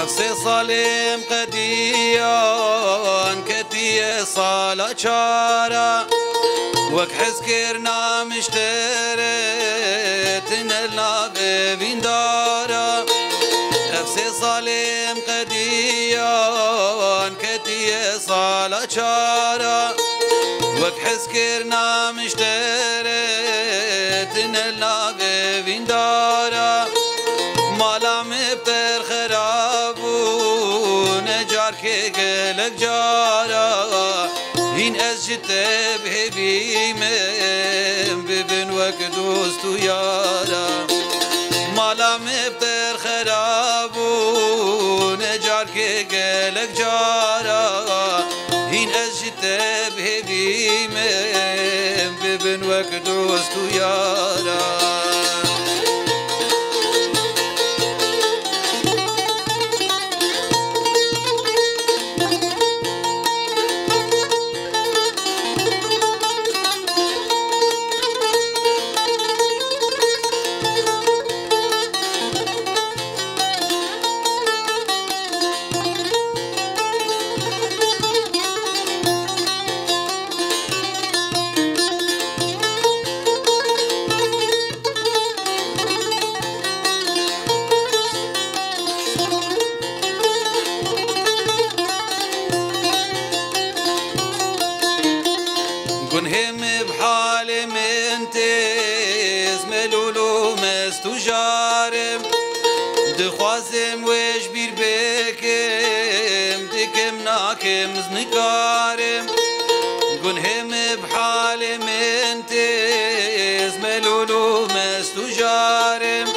افسي صالم قديان كتي صالة شارة وك حسكرنا مشترت نلنا بين دارة افسي صالم قديان كتي صالة شارة وك حسكرنا مشترت نلنا بين دارة مالا مبتر خرابو نجار که گلک جارا این از جته بهبیمم ببین وک دوست و یارا مالا مبتر خرابو نجار که گلک جارا این از جته بهبیمم ببین وک دوست و یارا گنهم بحال من تز ملولو مستوجارم دخوازم وش بیر بکم دکم ناکم زنگارم گنهم بحال من تز ملولو مستوجارم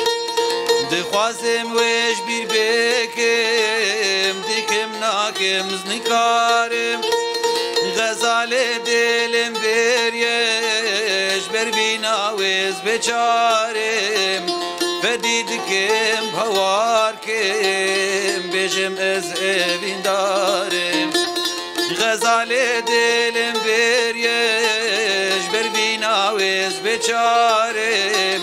دخوازم وش بیر بکم دکم ناکم زنگارم غزال دلم بریش بر بیناویز بچارم فدید کم بهوار کم بجم از اوین دارم غزال دلم بریش بر بیناویز بچارم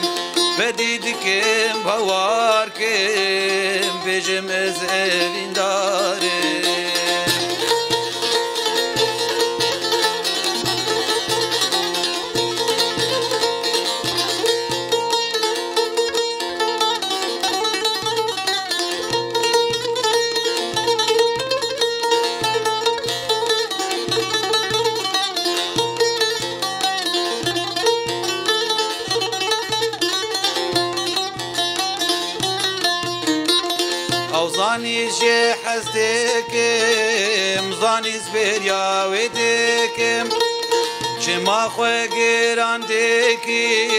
فدید کم بهوار کم بجم از اوین دارم زاني جي حزدكم زاني زبيريا ودكم جما خوغير عندكي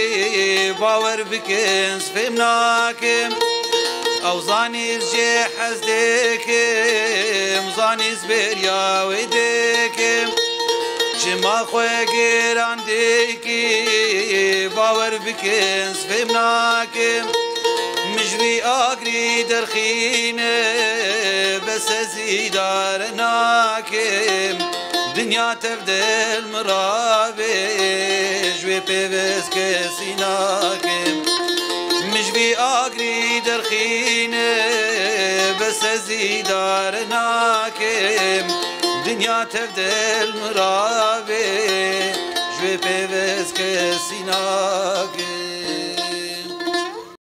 باور بكنس فهمناكم او زاني جي حزدكم زاني زبيريا ودكم جما خوغير عندكي باور بكنس فهمناكم مجوي اقري درخينه بس زيدار ناكم دنيا تبدل مرابي جوي بيبس كسيناكم مجوي اقري درخينه بس زيدار ناكم دنيا تبدل مرابي جوي بيبس كسيناكم